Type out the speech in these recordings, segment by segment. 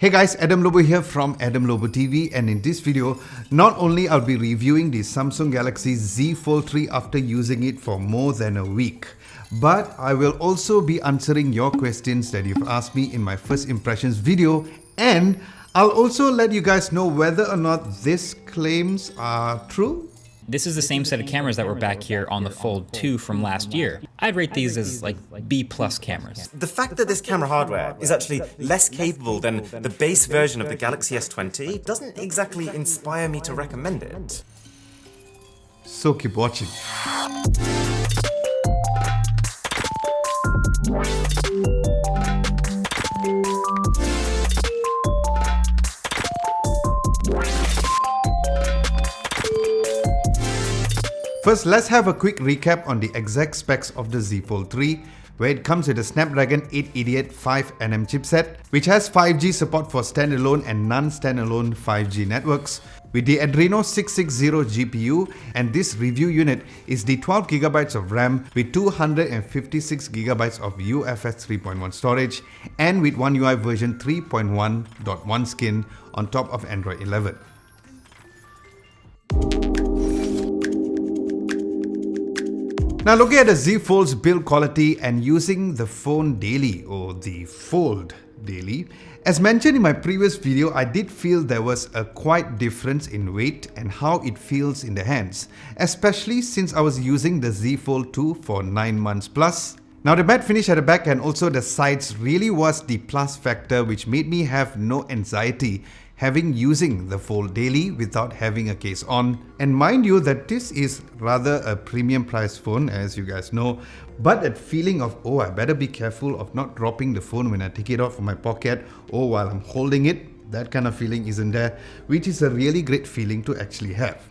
Hey guys, Adam Lobo here from Adam Lobo TV, and in this video, not only I'll be reviewing the Samsung Galaxy Z Fold 3 after using it for more than a week, but I will also be answering your questions that you've asked me in my first impressions video, and I'll also let you guys know whether or not these claims are true. This is the same set of cameras that were back here on the Fold 2 from last year. I'd rate these as like B+ cameras. The fact that this camera hardware is actually less capable than the base version of the Galaxy S20 doesn't exactly inspire me to recommend it. So keep watching. First, let's have a quick recap on the exact specs of the Z Fold 3, where it comes with a Snapdragon 888 5nm chipset, which has 5G support for standalone and non-standalone 5G networks, with the Adreno 660 GPU, and this review unit is the 12GB of RAM with 256GB of UFS 3.1 storage, and with One UI version 3.1.1 skin on top of Android 11. Now looking at the Z Fold's build quality and using the phone daily, or the Fold daily, as mentioned in my previous video, I did feel there was a quite difference in weight and how it feels in the hands, especially since I was using the Z Fold 2 for 9 months plus. Now the matte finish at the back and also the sides really was the plus factor, which made me have no anxiety using the Fold daily without having a case on. And mind you that this is rather a premium price phone, as you guys know, but that feeling of, oh, I better be careful of not dropping the phone when I take it out from my pocket or while I'm holding it, that kind of feeling isn't there, which is a really great feeling to actually have.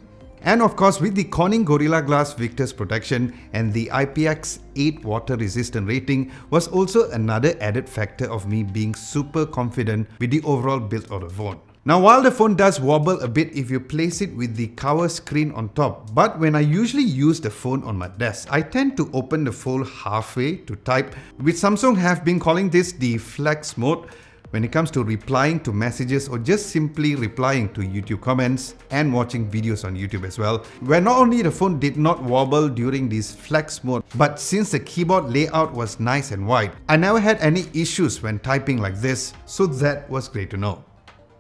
And of course, with the Corning Gorilla Glass Victus protection and the IPX8 water resistant rating was also another added factor of me being super confident with the overall build of the phone. Now while the phone does wobble a bit if you place it with the cover screen on top, but when I usually use the phone on my desk, I tend to open the phone halfway to type, which Samsung have been calling this the flex mode, when it comes to replying to messages or just simply replying to YouTube comments and watching videos on YouTube as well, where not only the phone did not wobble during this flex mode, but since the keyboard layout was nice and wide, I never had any issues when typing like this, so that was great to know.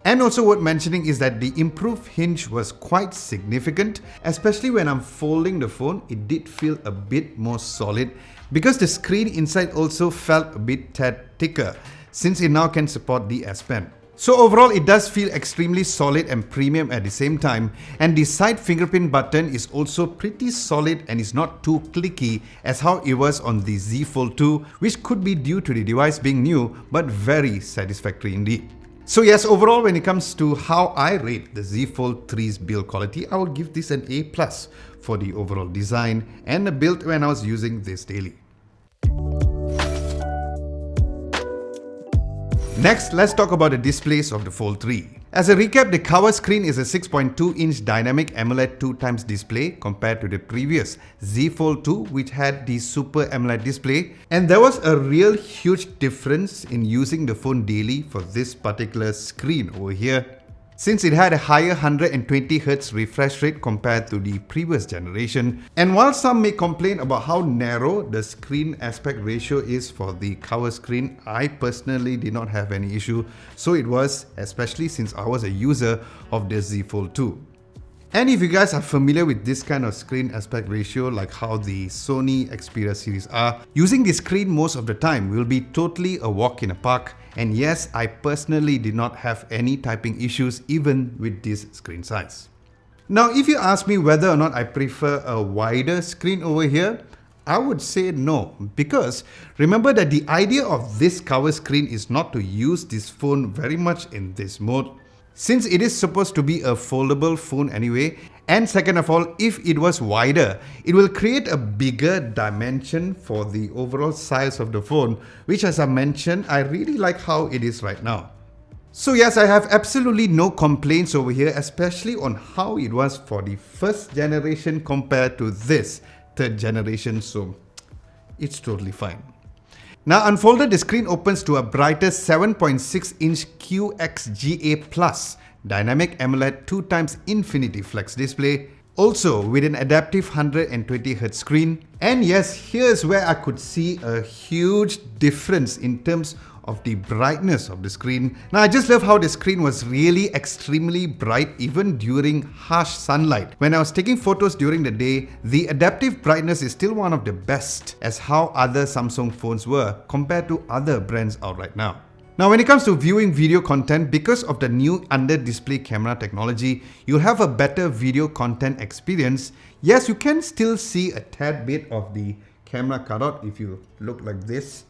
And also worth mentioning is that the improved hinge was quite significant, especially when I'm folding the phone, it did feel a bit more solid because the screen inside also felt a bit tad thicker, since it now can support the S Pen. So overall, it does feel extremely solid and premium at the same time, and the side fingerprint button is also pretty solid and is not too clicky as how it was on the Z Fold 2, which could be due to the device being new, but very satisfactory indeed. So yes, overall when it comes to how I rate the Z Fold 3's build quality, I would give this an A+ for the overall design and the build when I was using this daily. Next, let's talk about the displays of the Fold 3. As a recap, the cover screen is a 6.2-inch dynamic AMOLED 2x display compared to the previous Z Fold 2, which had the Super AMOLED display. And there was a real huge difference in using the phone daily for this particular screen over here, since it had a higher 120Hz refresh rate compared to the previous generation. And while some may complain about how narrow the screen aspect ratio is for the cover screen, I personally did not have any issue, so it was, especially since I was a user of the Z Fold 2. And if you guys are familiar with this kind of screen aspect ratio, like how the Sony Xperia series are, using the screen most of the time will be totally a walk in the park. And yes, I personally did not have any typing issues even with this screen size. Now, if you ask me whether or not I prefer a wider screen over here, I would say no, because remember that the idea of this cover screen is not to use this phone very much in this mode, since it is supposed to be a foldable phone anyway. And second of all, if it was wider, it will create a bigger dimension for the overall size of the phone, which, as I mentioned, I really like how it is right now. So yes, I have absolutely no complaints over here, especially on how it was for the first generation compared to this third generation, so it's totally fine. Now unfolded, the screen opens to a brighter 7.6-inch QXGA Plus Dynamic AMOLED 2x Infinity Flex display, also with an adaptive 120Hz screen. And yes, here's where I could see a huge difference in terms of the brightness of the screen. Now I just love how the screen was really extremely bright even during harsh sunlight. When I was taking photos during the day, the adaptive brightness is still one of the best as how other Samsung phones were compared to other brands out right now. Now when it comes to viewing video content, because of the new under-display camera technology, you'll have a better video content experience. Yes, you can still see a tad bit of the camera cutout if you look like this.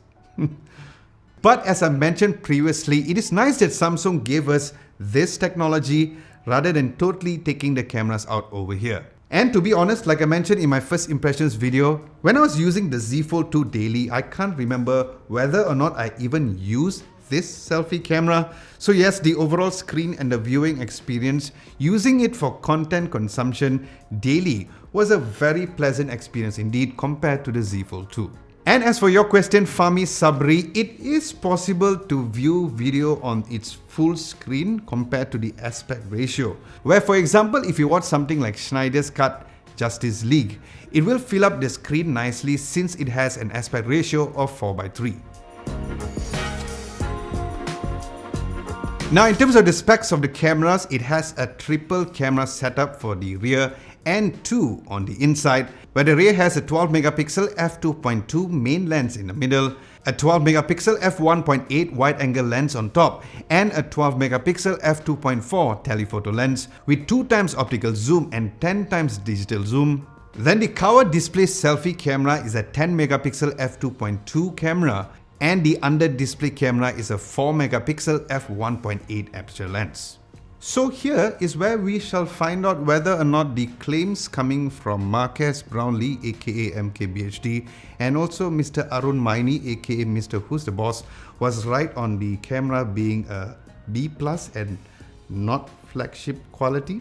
But as I mentioned previously, it is nice that Samsung gave us this technology rather than totally taking the cameras out over here. And to be honest, like I mentioned in my first impressions video, when I was using the Z Fold 2 daily, I can't remember whether or not I even used this selfie camera. So yes, the overall screen and the viewing experience using it for content consumption daily was a very pleasant experience indeed compared to the Z Fold 2. And as for your question, Fahmi Sabri, it is possible to view video on its full screen compared to the aspect ratio. Where for example, if you watch something like Snyder's Cut Justice League, it will fill up the screen nicely since it has an aspect ratio of 4:3. Now in terms of the specs of the cameras, it has a triple camera setup for the rear and 2 on the inside, where the rear has a 12 megapixel f2.2 main lens in the middle, a 12 megapixel f1.8 wide angle lens on top, and a 12 megapixel f2.4 telephoto lens with 2x optical zoom and 10x digital zoom. Then the cover display selfie camera is a 10 megapixel f2.2 camera, and the under display camera is a 4 megapixel f1.8 aperture lens. So here is where we shall find out whether or not the claims coming from Marques Brownlee aka MKBHD and also Mr. Arun Maini aka Mr. Who's the Boss was right on the camera being a B+ and not flagship quality.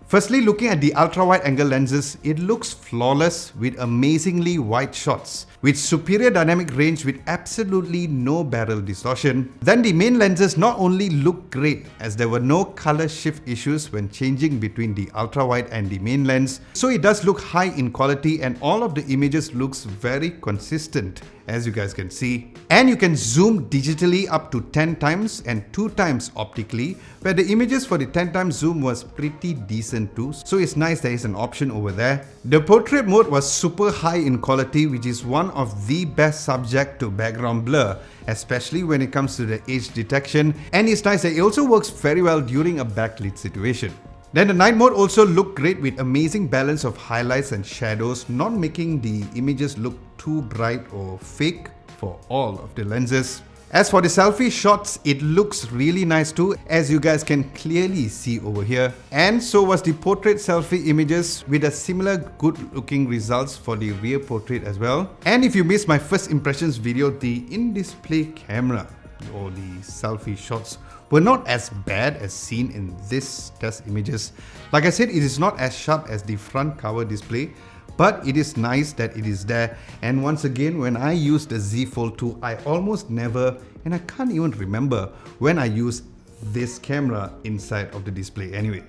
Firstly, looking at the ultra-wide angle lenses, it looks flawless with amazingly wide shots, with superior dynamic range with absolutely no barrel distortion. Then the main lenses not only look great as there were no color shift issues when changing between the ultra-wide and the main lens, so it does look high in quality and all of the images looks very consistent as you guys can see. And you can zoom digitally up to 10 times and 2 times optically, where the images for the 10 times zoom was pretty decent too, so it's nice there is an option over there. The portrait mode was super high in quality, which is one of the best subject to background blur, especially when it comes to the age detection, and it's nice that it also works very well during a backlit situation. Then the night mode also looked great with amazing balance of highlights and shadows, not making the images look too bright or fake for all of the lenses. As for the selfie shots, it looks really nice too, as you guys can clearly see over here. And so was the portrait selfie images with a similar good looking results for the rear portrait as well. And if you missed my first impressions video, the in-display camera or the selfie shots were not as bad as seen in this test images. Like I said, it is not as sharp as the front cover display, but it is nice that it is there. And once again, when I used the Z Fold 2, I almost never, and I can't even remember when I used this camera inside of the display anyway.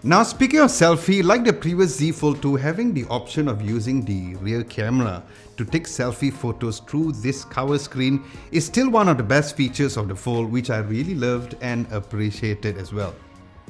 Now speaking of selfie, like the previous Z Fold 2, having the option of using the rear camera to take selfie photos through this cover screen is still one of the best features of the Fold, which I really loved and appreciated as well.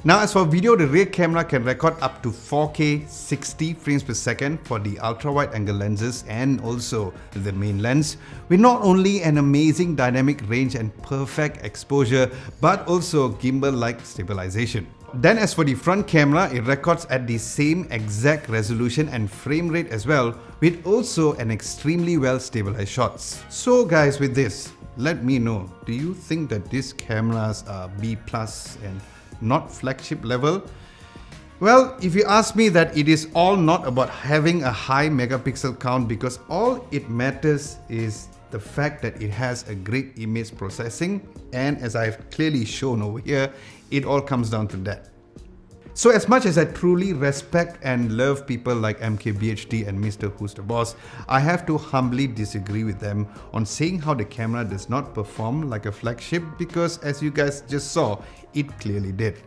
Now as for video, the rear camera can record up to 4K 60 frames per second for the ultra-wide angle lenses and also the main lens, with not only an amazing dynamic range and perfect exposure, but also gimbal-like stabilization. Then as for the front camera, it records at the same exact resolution and frame rate as well, with also an extremely well stabilized shots. So guys, with this, let me know, do you think that these cameras are B+ and not flagship level? Well, if you ask me, that it is all not about having a high megapixel count, because all it matters is the fact that it has a great image processing, and as I've clearly shown over here, it all comes down to that. So as much as I truly respect and love people like MKBHD and Mr. Who's the Boss, I have to humbly disagree with them on saying how the camera does not perform like a flagship, because as you guys just saw, it clearly did.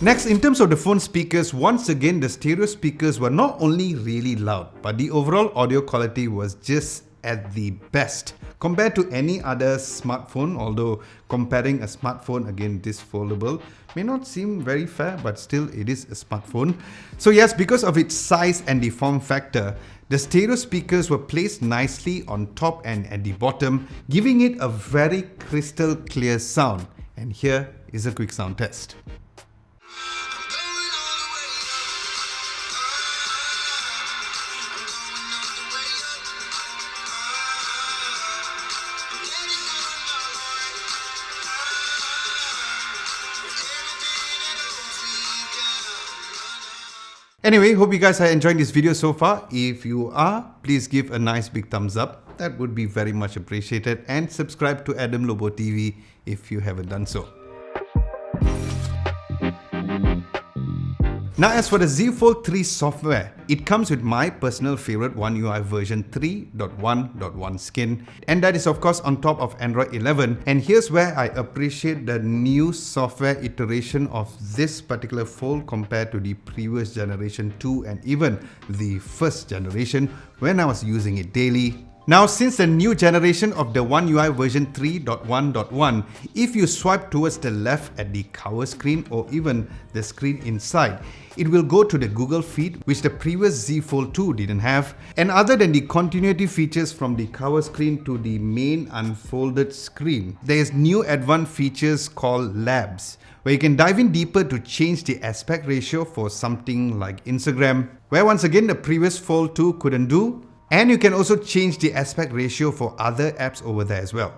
Next, in terms of the phone speakers, once again the stereo speakers were not only really loud, but the overall audio quality was just at the best compared to any other smartphone, although comparing a smartphone, again this foldable, may not seem very fair, but still it is a smartphone. So yes, because of its size and the form factor, the stereo speakers were placed nicely on top and at the bottom, giving it a very crystal clear sound. And here is a quick sound test. Anyway, hope you guys are enjoying this video so far. If you are, please give a nice big thumbs up. That would be very much appreciated. And subscribe to Adam Lobo TV if you haven't done so. Now as for the Z Fold 3 software, it comes with my personal favorite One UI version 3.1.1 skin, and that is of course on top of Android 11. And here's where I appreciate the new software iteration of this particular Fold compared to the previous generation 2 and even the first generation when I was using it daily. Now, since the new generation of the One UI version 3.1.1, if you swipe towards the left at the cover screen or even the screen inside, it will go to the Google feed, which the previous Z Fold 2 didn't have. And other than the continuity features from the cover screen to the main unfolded screen, there is new advanced features called Labs, where you can dive in deeper to change the aspect ratio for something like Instagram, where once again the previous Fold 2 couldn't do. And you can also change the aspect ratio for other apps over there as well.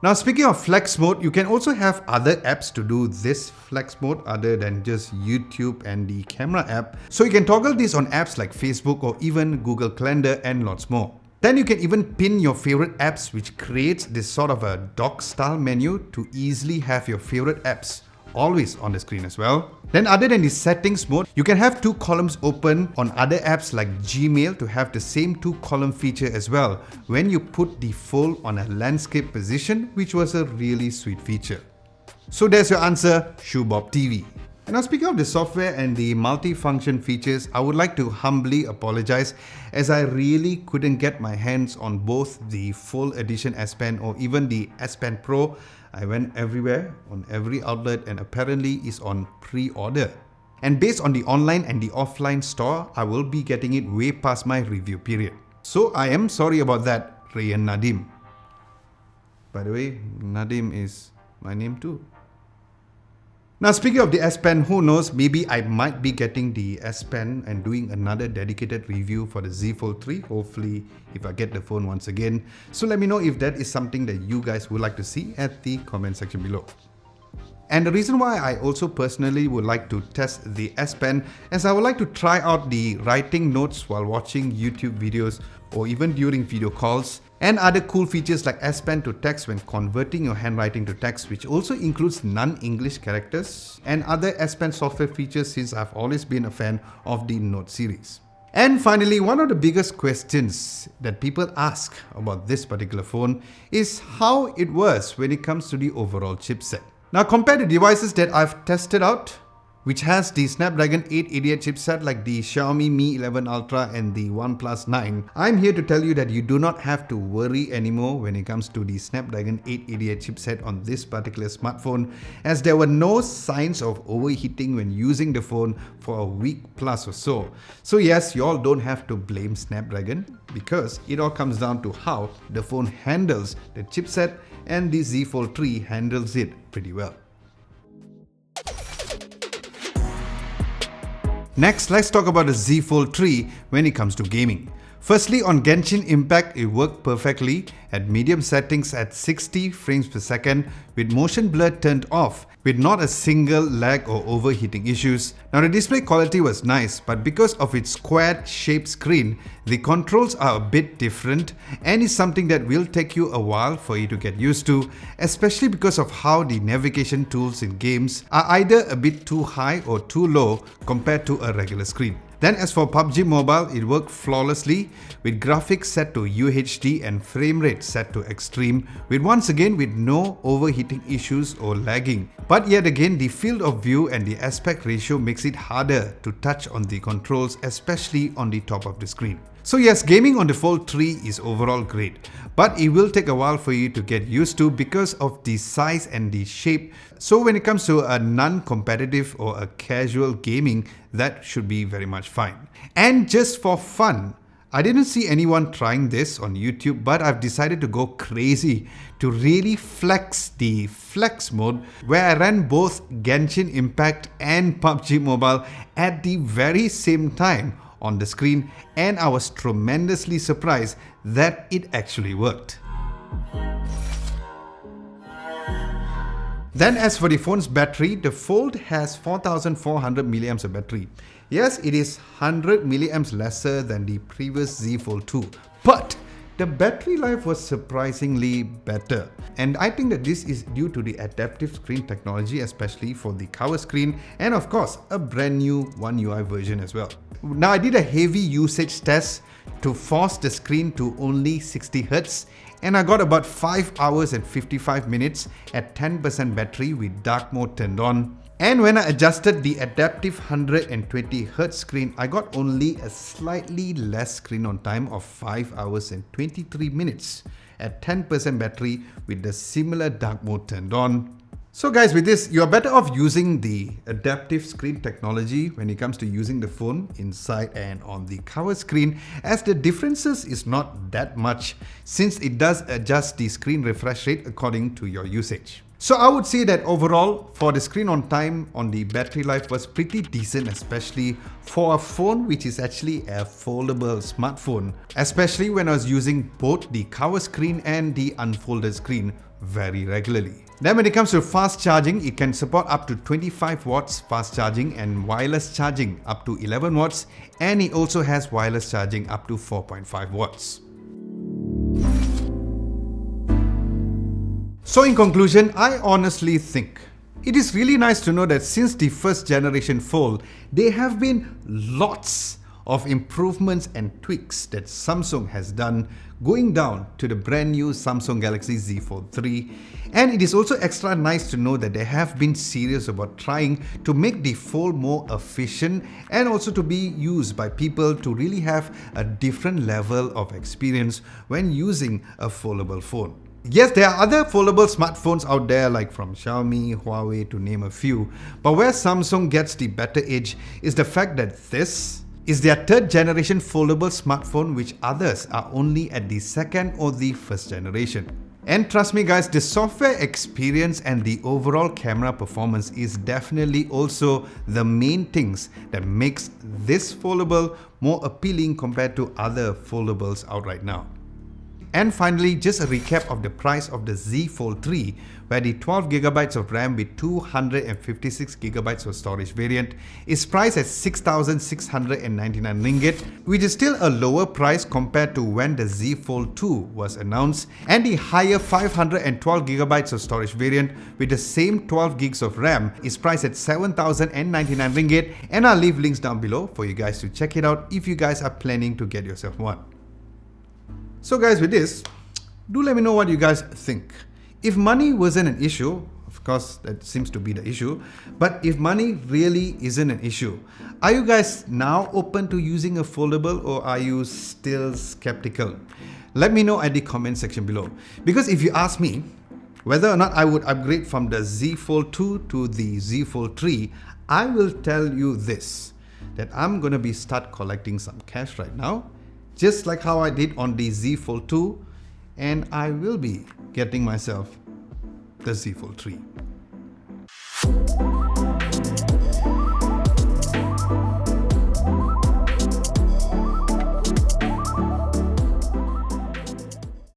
Now speaking of flex mode, you can also have other apps to do this flex mode other than just YouTube and the camera app. So you can toggle this on apps like Facebook or even Google Calendar and lots more. Then you can even pin your favorite apps, which creates this sort of a dock style menu to easily have your favorite apps always on the screen as well. Then other than the settings mode, you can have two columns open on other apps like Gmail to have the same two column feature as well when you put the Fold on a landscape position, which was a really sweet feature. So there's your answer, Shoebob TV. And now speaking of the software and the multi-function features, I would like to humbly apologize as I really couldn't get my hands on both the Fold Edition S Pen or even the S Pen Pro. I went everywhere, on every outlet, and apparently is on pre-order. And based on the online and the offline store, I will be getting it way past my review period. So I am sorry about that, Ray and Nadim. By the way, Nadim is my name too. Now speaking of the S Pen, who knows, maybe I might be getting the S Pen and doing another dedicated review for the Z Fold 3, hopefully if I get the phone once again. So let me know if that is something that you guys would like to see at the comment section below. And the reason why I also personally would like to test the S Pen is I would like to try out the writing notes while watching YouTube videos or even during video calls, and other cool features like S Pen to text when converting your handwriting to text, which also includes non-English characters, and other S Pen software features since I've always been a fan of the Note series. And finally, one of the biggest questions that people ask about this particular phone is how it was when it comes to the overall chipset. Now compared to devices that I've tested out, which has the Snapdragon 888 chipset like the Xiaomi Mi 11 Ultra and the OnePlus 9, I'm here to tell you that you do not have to worry anymore when it comes to the Snapdragon 888 chipset on this particular smartphone, as there were no signs of overheating when using the phone for a week plus or so. So yes, you all don't have to blame Snapdragon, because it all comes down to how the phone handles the chipset, and the Z Fold 3 handles it pretty well. Next, let's talk about the Z Fold 3 when it comes to gaming. Firstly, on Genshin Impact, it worked perfectly at medium settings at 60 frames per second with motion blur turned off with not a single lag or overheating issues. Now the display quality was nice, but because of its squared shaped screen, the controls are a bit different and is something that will take you a while for you to get used to, especially because of how the navigation tools in games are either a bit too high or too low compared to a regular screen. Then as for PUBG Mobile, it worked flawlessly with graphics set to UHD and frame rate set to extreme, with once again with no overheating issues or lagging. But yet again, the field of view and the aspect ratio makes it harder to touch on the controls, especially on the top of the screen. So yes, gaming on the Fold 3 is overall great, but it will take a while for you to get used to because of the size and the shape. So when it comes to a non-competitive or a casual gaming, that should be very much fine. And just for fun, I didn't see anyone trying this on YouTube, but I've decided to go crazy to really flex the flex mode, where I ran both Genshin Impact and PUBG Mobile at the very same time on the screen, and I was tremendously surprised that it actually worked. Then as for the phone's battery, the Fold has 4400 mAh of battery. Yes, it is 100 mAh lesser than the previous Z Fold 2, but the battery life was surprisingly better. And I think that this is due to the adaptive screen technology, especially for the cover screen, and of course a brand new One UI version as well. Now I did a heavy usage test to force the screen to only 60 Hz, and I got about 5 hours and 55 minutes at 10% battery with dark mode turned on. And when I adjusted the adaptive 120Hz screen, I got only a slightly less screen on time of 5 hours and 23 minutes at 10% battery with the similar dark mode turned on. So guys, with this, you're better off using the adaptive screen technology when it comes to using the phone inside and on the cover screen, as the differences is not that much since it does adjust the screen refresh rate according to your usage. So I would say that overall, for the screen on time on the battery life was pretty decent, especially for a phone which is actually a foldable smartphone, especially when I was using both the cover screen and the unfolded screen very regularly. Then when it comes to fast charging, it can support up to 25 watts fast charging and wireless charging up to 11 watts, and it also has wireless charging up to 4.5 watts. So in conclusion, I honestly think it is really nice to know that since the first generation Fold, there have been lots of improvements and tweaks that Samsung has done going down to the brand new Samsung Galaxy Z Fold 3. And it is also extra nice to know that they have been serious about trying to make the Fold more efficient and also to be used by people to really have a different level of experience when using a foldable phone. Yes, there are other foldable smartphones out there like from Xiaomi, Huawei to name a few, but where Samsung gets the better edge is the fact that this is their third generation foldable smartphone, which others are only at the second or the first generation. And trust me guys, the software experience and the overall camera performance is definitely also the main things that makes this foldable more appealing compared to other foldables out right now. And finally, just a recap of the price of the Z Fold 3, where the 12GB of RAM with 256GB of storage variant is priced at 6,699 ringgit, which is still a lower price compared to when the Z Fold 2 was announced, and the higher 512GB of storage variant with the same 12GB of RAM is priced at 7,099 ringgit, and I'll leave links down below for you guys to check it out if you guys are planning to get yourself one. So guys, with this, do let me know what you guys think. If money wasn't an issue, of course that seems to be the issue, but if money really isn't an issue, are you guys now open to using a foldable or are you still skeptical? Let me know at the comment section below. Because if you ask me whether or not I would upgrade from the Z Fold 2 to the Z Fold 3, I will tell you this, that I'm gonna be start collecting some cash right now, just like how I did on the Z Fold 2, and I will be getting myself the Z Fold 3.